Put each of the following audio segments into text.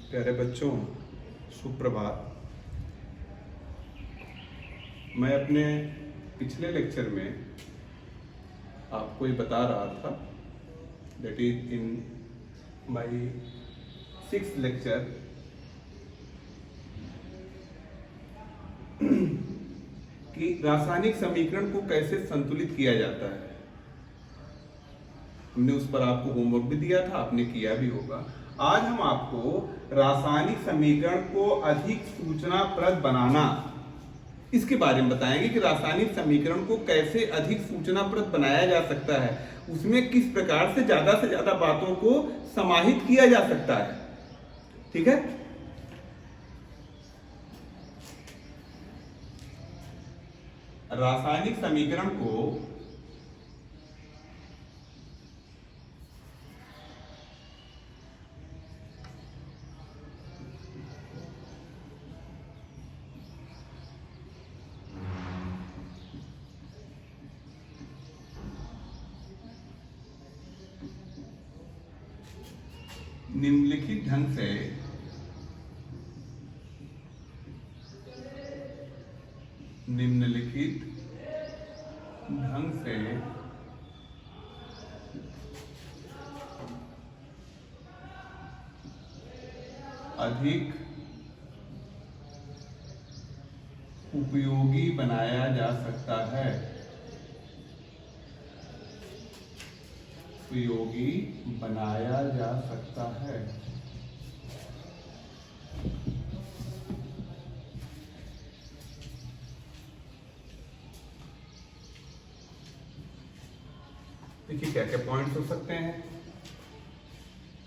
प्यारे बच्चों, सुप्रभात। मैं अपने पिछले लेक्चर में आपको ये बता रहा था, that is in my 6th lecture, कि रासायनिक समीकरण को कैसे संतुलित किया जाता है। हमने उस पर आपको होमवर्क भी दिया था, आपने किया भी होगा। आज हम आपको रासायनिक समीकरण को अधिक सूचनाप्रद बनाना, इसके बारे में बताएंगे कि रासायनिक समीकरण को कैसे अधिक सूचनाप्रद बनाया जा सकता है, उसमें किस प्रकार से ज्यादा बातों को समाहित किया जा सकता है। ठीक है, रासायनिक समीकरण को निम्नलिखित ढंग से अधिक उपयोगी बनाया जा सकता है। उपयोगी बनाया जा सकता है। देखिए क्या क्या पॉइंट्स हो सकते हैं।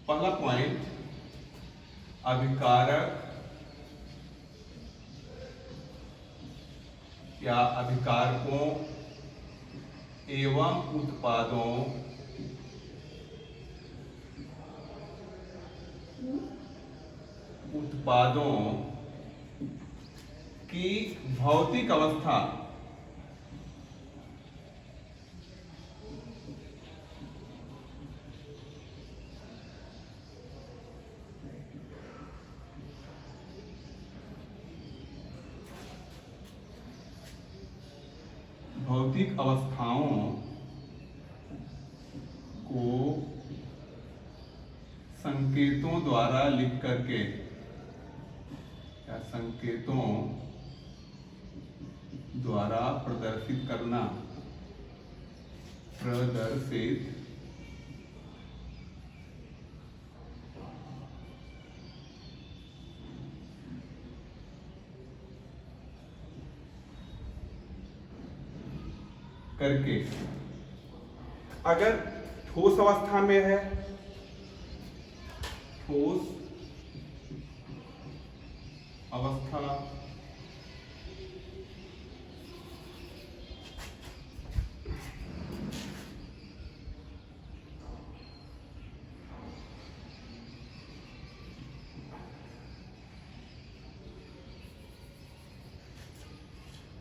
पहला पॉइंट, अभिकारक या अभिकारकों एवं उत्पादों की भौतिक अवस्था भौतिक अवस्थाओं को संकेतों द्वारा लिख करके या संकेतों द्वारा प्रदर्शित करना, प्रदर्शित करके। अगर ठोस अवस्था में है, ठोस अवस्था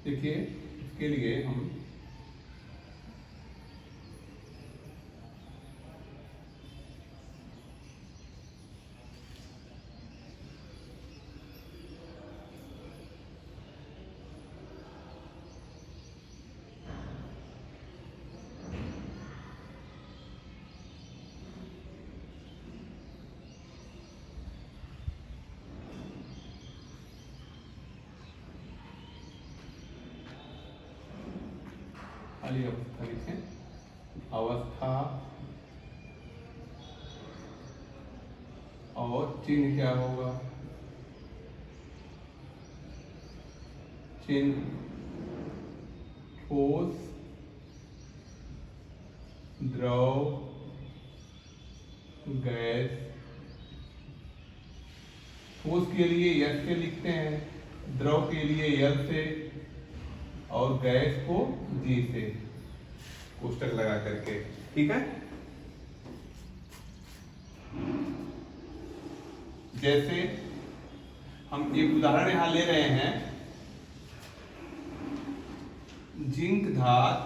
देखिए, इसके लिए हम खाली अवस्था लिखें। अवस्था और चिन्ह क्या होगा? चिन्ह ठोस, द्रव, गैस। ठोस के लिए यस से लिखते हैं, द्रव के लिए यल से, और गैस को जी से कोष्टक लगा करके। ठीक है, जैसे हम एक उदाहरण यहां ले रहे हैं, जिंक धात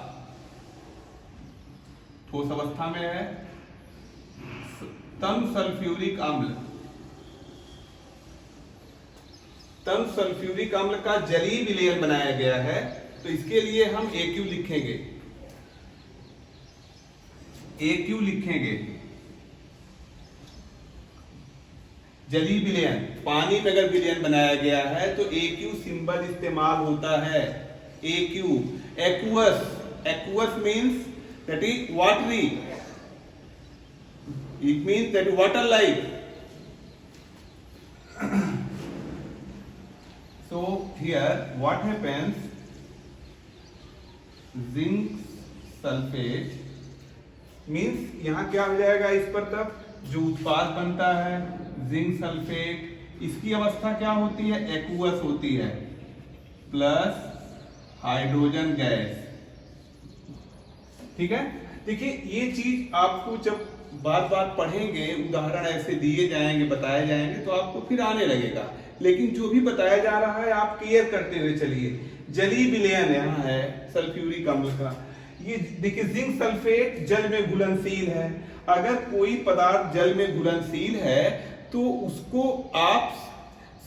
ठोस अवस्था में है, तम सल्फ्यूरिक अम्ल तन सल्फ्यूरिक अम्ल का जलीय विलयन बनाया गया है, तो इसके लिए हम AQ लिखेंगे। AQ लिखेंगे, जलीय विलयन, पानी में अगर विलयन बनाया गया है तो AQ सिंबल इस्तेमाल होता है। AQ, aqueous, aqueous means that is watery, it means that water like. So here what happens, zinc sulfate means यहाँ क्या हो जाएगा इस पर, तब जो उत्पाद बनता है जिंक सल्फेट, इसकी अवस्था क्या होती है, एक्वस होती है, प्लस हाइड्रोजन गैस। ठीक है, देखिए ये चीज आपको जब बात बात पढ़ेंगे, उदाहरण ऐसे दिए जाएंगे, बताए जाएंगे, तो आपको फिर आने लगेगा। लेकिन जो भी बताया जा रहा है आप क्लियर करते हुए चलिए। जलीय विलयन यहाँ है सल्फ्यूरिक अम्ल का, ये देखिए जिंक सल्फेट जल में घुलनशील है। अगर कोई पदार्थ जल में घुलनशील है तो उसको आप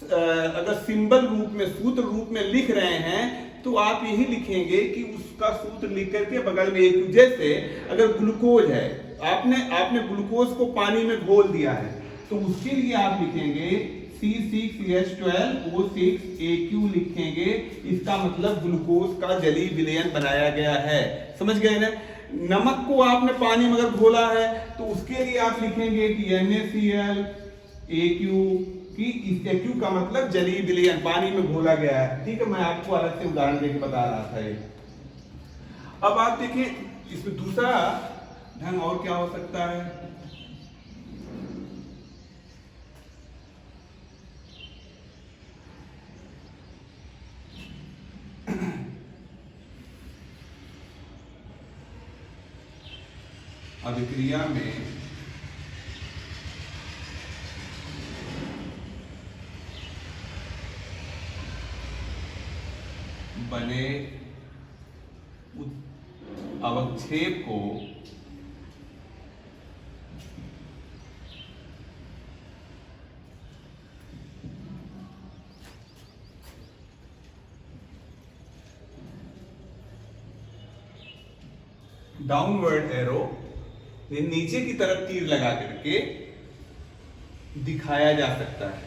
अगर सिंबल रूप में, सूत्र रूप में लिख रहे हैं तो आप यही लिखेंगे कि उसका सूत्र लिख करके बगल में एक, जैसे अगर ग्लूकोज है, आपने ग्लूकोज को पानी में घोल दिया है, तो उसके लिए आप लिखेंगे C6H12O6AQ लिखेंगे। इसका मतलब ग्लूकोज का जलीय विलयन बनाया गया है। समझ गए ना? नमक को आपने पानी में अगर घोला है तो उसके लिए आप लिखेंगे कि NaClAQ, कि इस AQ का मतलब जलीय विलयन, पानी में घोला गया है। ठीक है, मैं आपको अलग से उदाहरण देके बता रहा था ये। अब आप देखिए इसमें दूसरा ढंग और क्या हो सकता है। अभिक्रिया में बने अवक्षेप को डाउनवर्ड एरो, नीचे की तरफ तीर लगा करके दिखाया जा सकता है,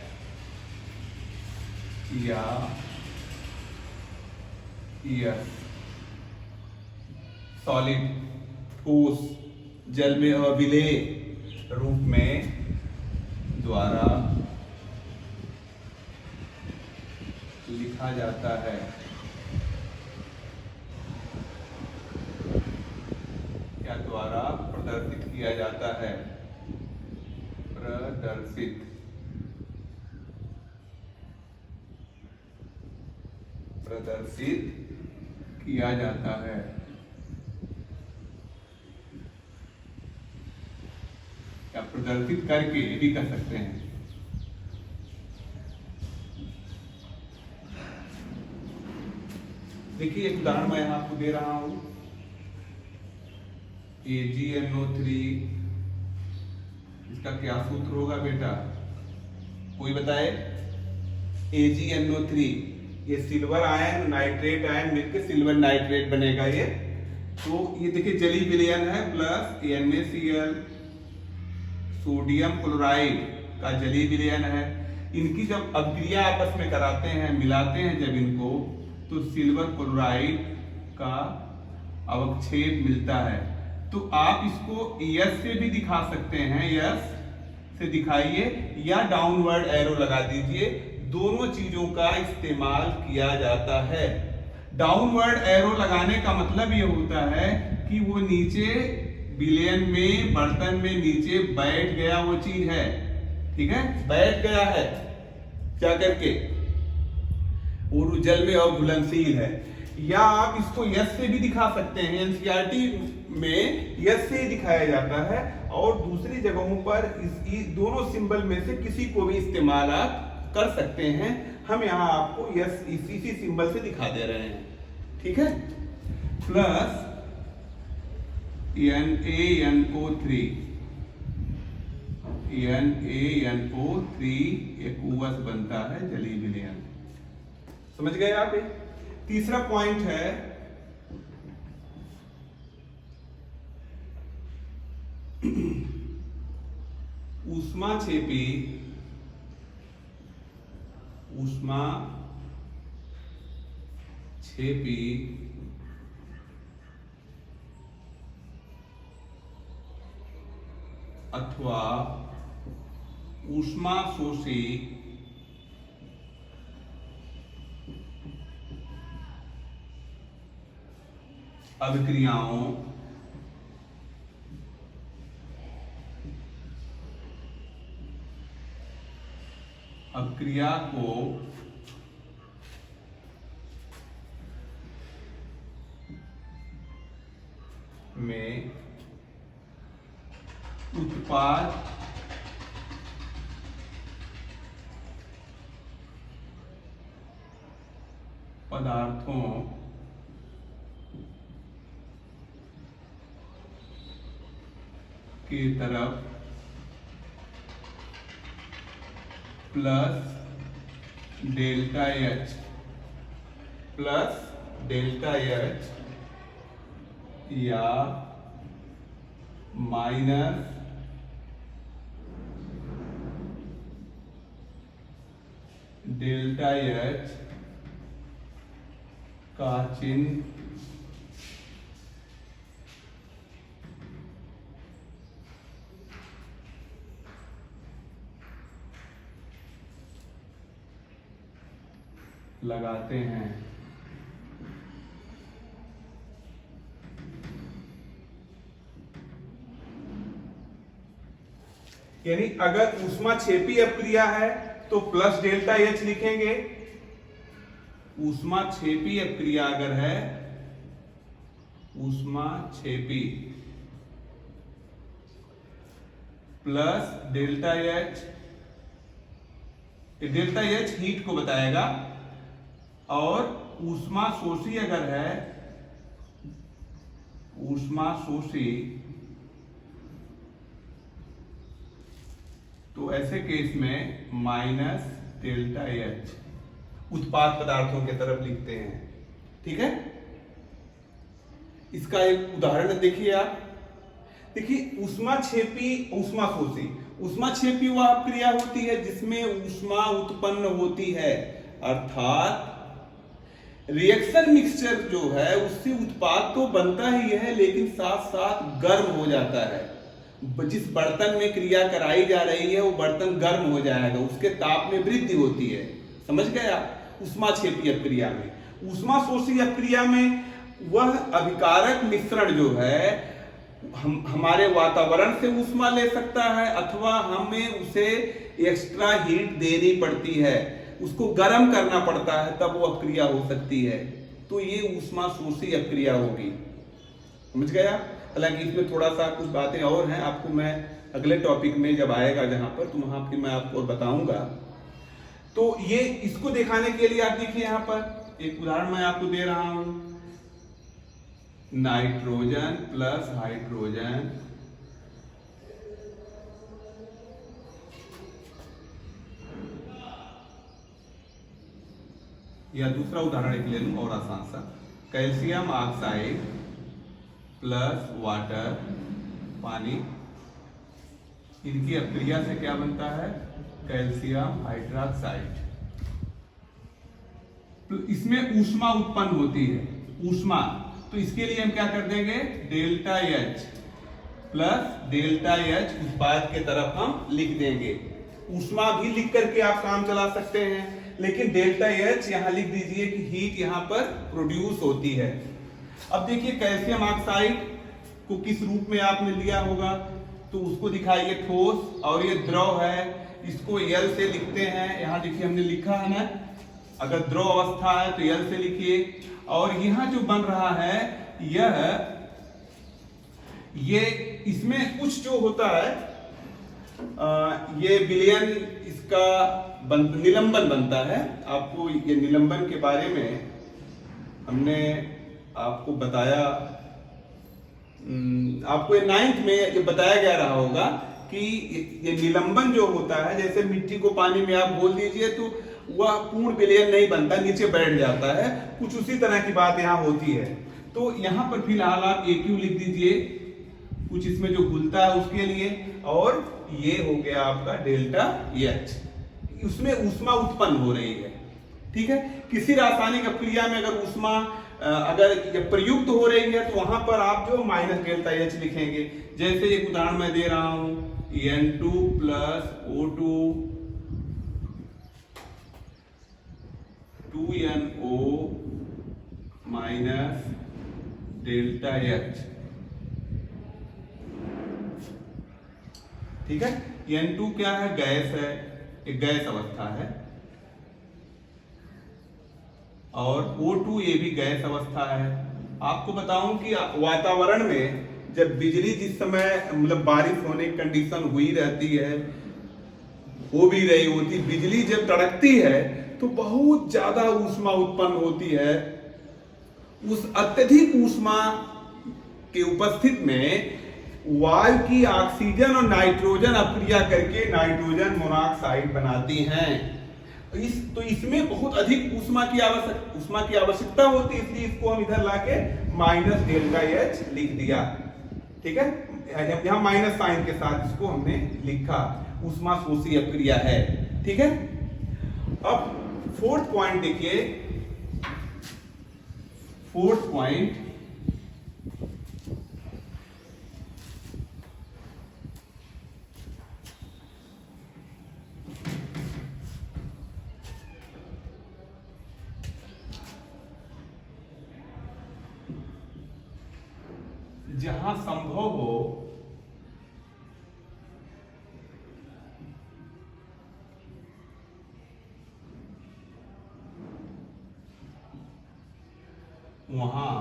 या सॉलिड ठोस जल में अविलेय रूप में द्वारा लिखा जाता है। क्या द्वारा प्रदर्शित किया जाता है, प्रदर्शित किया जाता है। या प्रदर्शित करके भी कर सकते हैं। देखिए एक उदाहरण मैं आपको दे रहा हूं, AgNO3, इसका क्या सूत्र होगा बेटा, कोई बताए? AgNO3, ये सिल्वर आयन नाइट्रेट आयन मिलकर सिल्वर नाइट्रेट बनेगा ये। तो ये देखिए जलीय विलयन है, प्लस NaCl, सोडियम क्लोराइड का जलीय विलयन है। इनकी जब अभिक्रिया आपस में कराते हैं, मिलाते हैं जब इनको, तो सिल्वर क्लोराइड का अवक्षेप मिलता है। तो आप इसको यस से भी दिखा सकते हैं, यस से दिखाइए, या डाउनवर्ड एरो लगा दीजिए। दोनों चीजों का इस्तेमाल किया जाता है। डाउनवर्ड एरो लगाने का मतलब ये होता है कि वो नीचे विलयन में, बर्तन में नीचे बैठ गया, वो चीज है। ठीक है, बैठ गया है क्या करके, और जल में अघुलनशील है। या आप इसको यस से भी दिखा सकते हैं, एनसीईआरटी में यस से दिखाया जाता है, और दूसरी जगहों पर इस दोनों सिंबल में से किसी को भी इस्तेमाल आप कर सकते हैं। हम यहाँ आपको यस इसी सिंबल से दिखा दे रहे हैं। ठीक है, प्लस NaNO3, NaNO3 एक उवस बनता है जलीय विलयन। समझ गए आप? तीसरा पॉइंट है ऊष्माक्षेपी अथवा ऊष्माशोषी अभिक्रियाओं अभिक्रिया को में उत्पाद पदार्थों की तरफ प्लस डेल्टा एच या माइनस डेल्टा एच का चिन्ह लगाते हैं। यानी अगर ऊष्माक्षेपी अपक्रिया है तो प्लस डेल्टा एच लिखेंगे। ऊष्माक्षेपी अपक्रिया अगर है, ऊष्माक्षेपी plus delta H, delta H heat को बताएगा, और ऊष्माशोषी अगर है, ऊष्माशोषी, तो ऐसे केस में माइनस डेल्टा एच उत्पाद पदार्थों के तरफ लिखते हैं। ठीक है, इसका एक उदाहरण देखिए आप। देखिए ऊष्माक्षेपी ऊष्माशोषी, ऊष्माक्षेपी वह क्रिया होती है जिसमें ऊष्मा उत्पन्न होती है, अर्थात रिएक्शन मिक्सचर जो है उससे उत्पाद तो बनता ही है लेकिन साथ साथ गर्म हो जाता है। जिस बर्तन में क्रिया कराई जा रही है वो बर्तन गर्म हो जाएगा, उसके ताप में वृद्धि होती है। समझ गए आप? ऊष्माक्षेपी अपक्रिया में। ऊष्माशोषी अपक्रिया में वह अभिकारक मिश्रण जो है हमारे वातावरण से ऊष्मा ले सकता है अथवा हमें उसे एक्स्ट्रा हीट देनी पड़ती है, उसको गर्म करना पड़ता है, तब वो अपक्रिया हो सकती है। तो ये ऊष्माशोषी अपक्रिया होगी। समझ गया? हालांकि इसमें थोड़ा सा कुछ बातें और हैं, आपको मैं अगले टॉपिक में जब आएगा जहां पर, तो वहां फिर मैं आपको बताऊंगा। तो ये इसको दिखाने के लिए आप देखिए यहां पर एक उदाहरण मैं आपको दे रहा हूं। नाइट्रोजन प्लस हाइड्रोजन या दूसरा उदाहरण एक ले लूं और आसान सा, कैल्शियम ऑक्साइड प्लस वाटर, पानी, इनकी अपक्रिया से क्या बनता है? Calcium hydroxide. तो इसमें ऊष्मा उत्पन्न होती है, ऊष्मा, तो इसके लिए हम क्या कर देंगे? Delta H plus delta H उत्पाद के तरफ हम लिख देंगे। ऊष्मा भी लिख करके आप काम चला सकते हैं, लेकिन डेल्टा एच यहां लिख दीजिए कि हीट यहां पर प्रोड्यूस होती है। अब देखिए कैल्शियम ऑक्साइड को किस रूप में आपने लिया होगा, तो उसको दिखाइए ठोस, और ये द्रव है, इसको L से लिखते हैं। यहां देखिए हमने लिखा है ना, अगर द्रव अवस्था है तो L से लिखिए। और यहां जो बन रहा है ये इसमें कुछ जो होता है ये विलयन, इसका निलंबन बनता है। आपको ये निलंबन के बारे में हमने आपको बताया, आपको ये 9th में ये बताया गया रहा होगा कि ये निलंबन जो होता है, जैसे मिट्टी को पानी में आप घोल दीजिए तो वह पूर्ण विलयन नहीं बनता, नीचे बैठ जाता है। कुछ उसी तरह की बात यहाँ होती है। तो यहाँ पर फिलहाल आप AQ लिख दीजिए, कुछ इसमें जो घुलता है उसके लिए, और ये हो गया आपका डेल्टा H, उसमें ऊष्मा उत्पन्न हो रही है। ठीक है, किसी रासायनिक अपक्रिया में अगर ऊष्मा अगर प्रयुक्त हो रही है तो वहां पर आप जो माइनस डेल्टा H लिखेंगे। जैसे एक उदाहरण मैं दे रहा हूं, N2 plus O2 2NO minus delta H। ठीक है, N2 क्या है? गैस है, एक गैस अवस्था है, और O2 ये भी गैस अवस्था है। आपको बताऊं कि वातावरण में जब बिजली जिस समय मतलब बारिश होने की कंडीशन हुई रहती है, हो भी रही होती, बिजली जब तड़कती है तो बहुत ज्यादा ऊष्मा उत्पन्न होती है। उस अत्यधिक ऊष्मा के उपस्थित में वायु की ऑक्सीजन और नाइट्रोजन अपक्रिया करके नाइट्रोजन मोनोऑक्साइड बनाती हैं। तो इसमें बहुत अधिक ऊष्मा की आवश्यकता होती है, इसलिए इसको हम इधर लाके माइनस डेल्टा H लिख दिया। ठीक है, यहां माइनस साइन के साथ इसको हमने लिखा, ऊष्मा शोषी अपक्रिया है। ठीक है, अब फोर्थ पॉइंट देखिए, फोर्थ पॉइंट जहां संभव हो वहां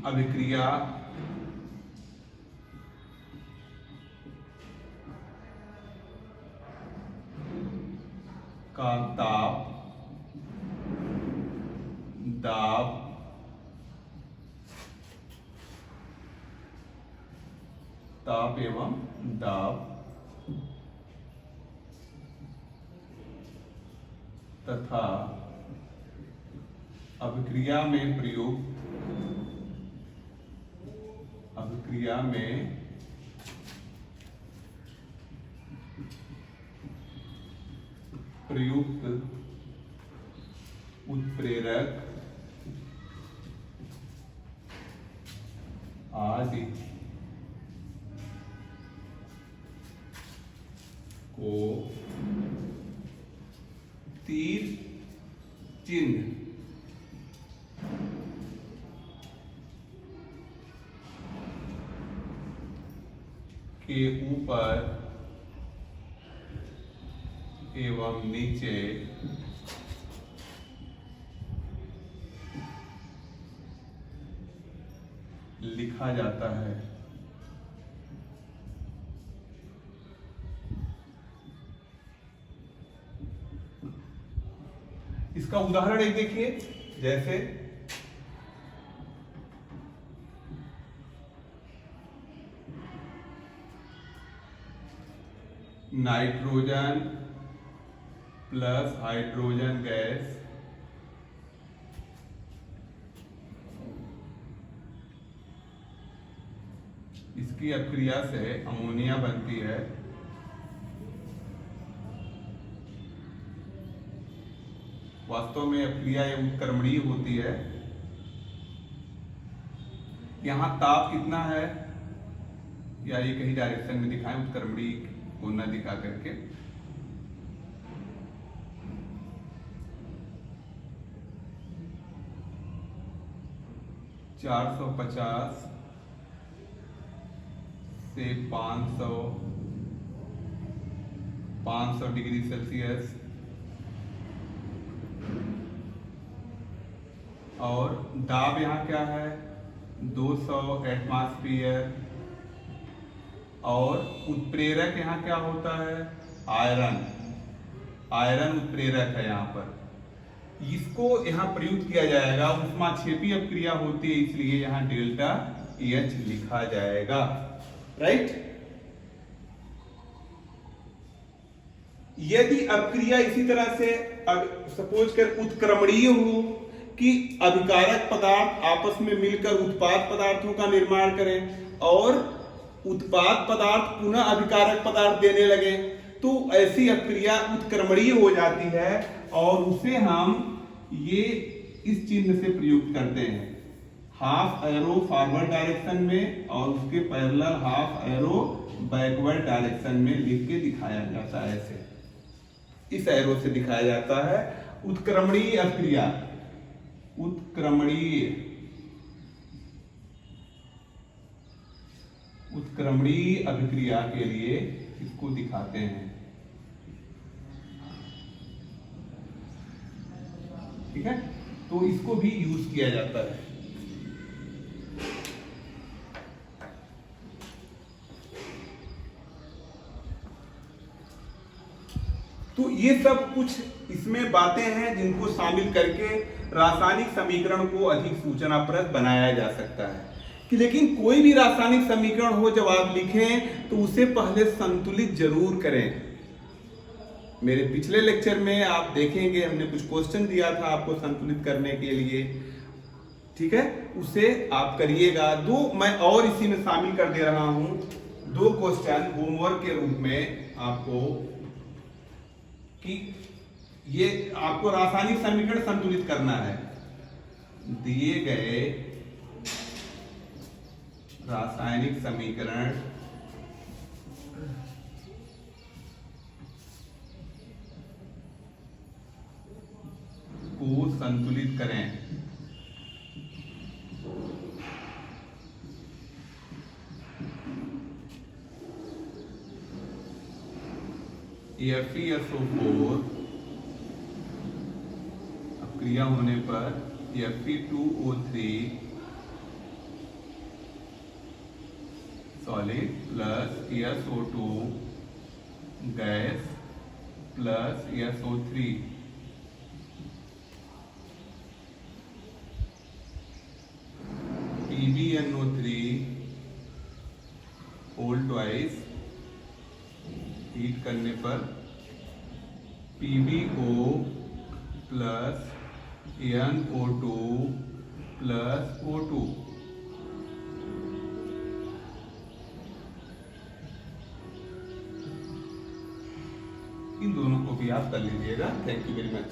अभिक्रिया का ताप, दाब, ताप एवं दाब तथा अभिक्रिया में प्रयुक्त उत्प्रेरक आदि को तीर चिन्ह के ऊपर एवं नीचे लिखा जाता है। इसका उदाहरण एक देखिए, जैसे नाइट्रोजन प्लस हाइड्रोजन गैस इसकी अपक्रिया से अमोनिया बनती है। वास्तव में अपक्रिया ये उत्क्रमणीय होती है। यहां ताप कितना है, या ये कहीं डायरेक्शन में दिखाएं, उत्क्रमणीय होना दिखा करके। चार 450 से 500 डिग्री सेल्सियस, और दाब यहाँ क्या है 200 एटमॉस्फेयर, और उत्प्रेरक यहाँ क्या होता है आयरन उत्प्रेरक है यहाँ पर। इसको यहाँ प्रयुक्त किया जाएगा, ऊष्माक्षेपी अपक्रिया होती है इसलिए यहाँ डेल्टा एच लिखा जाएगा। राइट। यदि अपक्रिया इसी तरह से सपोज कर उत्क्रमणीय हो कि अभिकारक पदार्थ आपस में मिलकर उत्पाद पदार्थों का निर्माण करें और उत्पाद पदार्थ पुनः अभिकारक पदार्थ देने लगे, तो ऐसी अपक्रिया उत्क्रमणीय हो जाती है और उसे हम ये इस चिन्ह से प्रयुक्त करते हैं, हाफ एरो फॉरवर्ड डायरेक्शन में और उसके parallel half arrow backward direction में लिख के दिखाया जाता है। ऐसे इस एरो से दिखाया जाता है। उत्क्रमणीय अपक्रिया, उत्क्रमणीय अभिक्रिया के लिए इसको दिखाते हैं। ठीक है, तो इसको भी यूज किया जाता है। तो ये सब कुछ इसमें बातें हैं जिनको शामिल करके रासायनिक समीकरण को अधिक सूचनाप्रद बनाया जा सकता है। कि लेकिन कोई भी रासायनिक समीकरण हो जब आप लिखें तो उसे पहले संतुलित जरूर करें। मेरे पिछले लेक्चर में आप देखेंगे हमने कुछ क्वेश्चन दिया था आपको संतुलित करने के लिए। ठीक है, उसे आप करिएगा। दो मैं और इसी में शामिल कर दे रहा हूं, दो क्वेश्चन होमवर्क के रूप में आपको, कि ये आपको रासायनिक समीकरण संतुलित करना है। दिए गए रासायनिक समीकरण को संतुलित करें। FeSO4 अपक्रिया होने पर Fe2O3 solid plus SO2 gas plus SO3 PbNO3 whole twice heat करने पर PbO plus NO2 plus O2। इन दोनों को भी आप कर लीजिएगा। Thank you very much.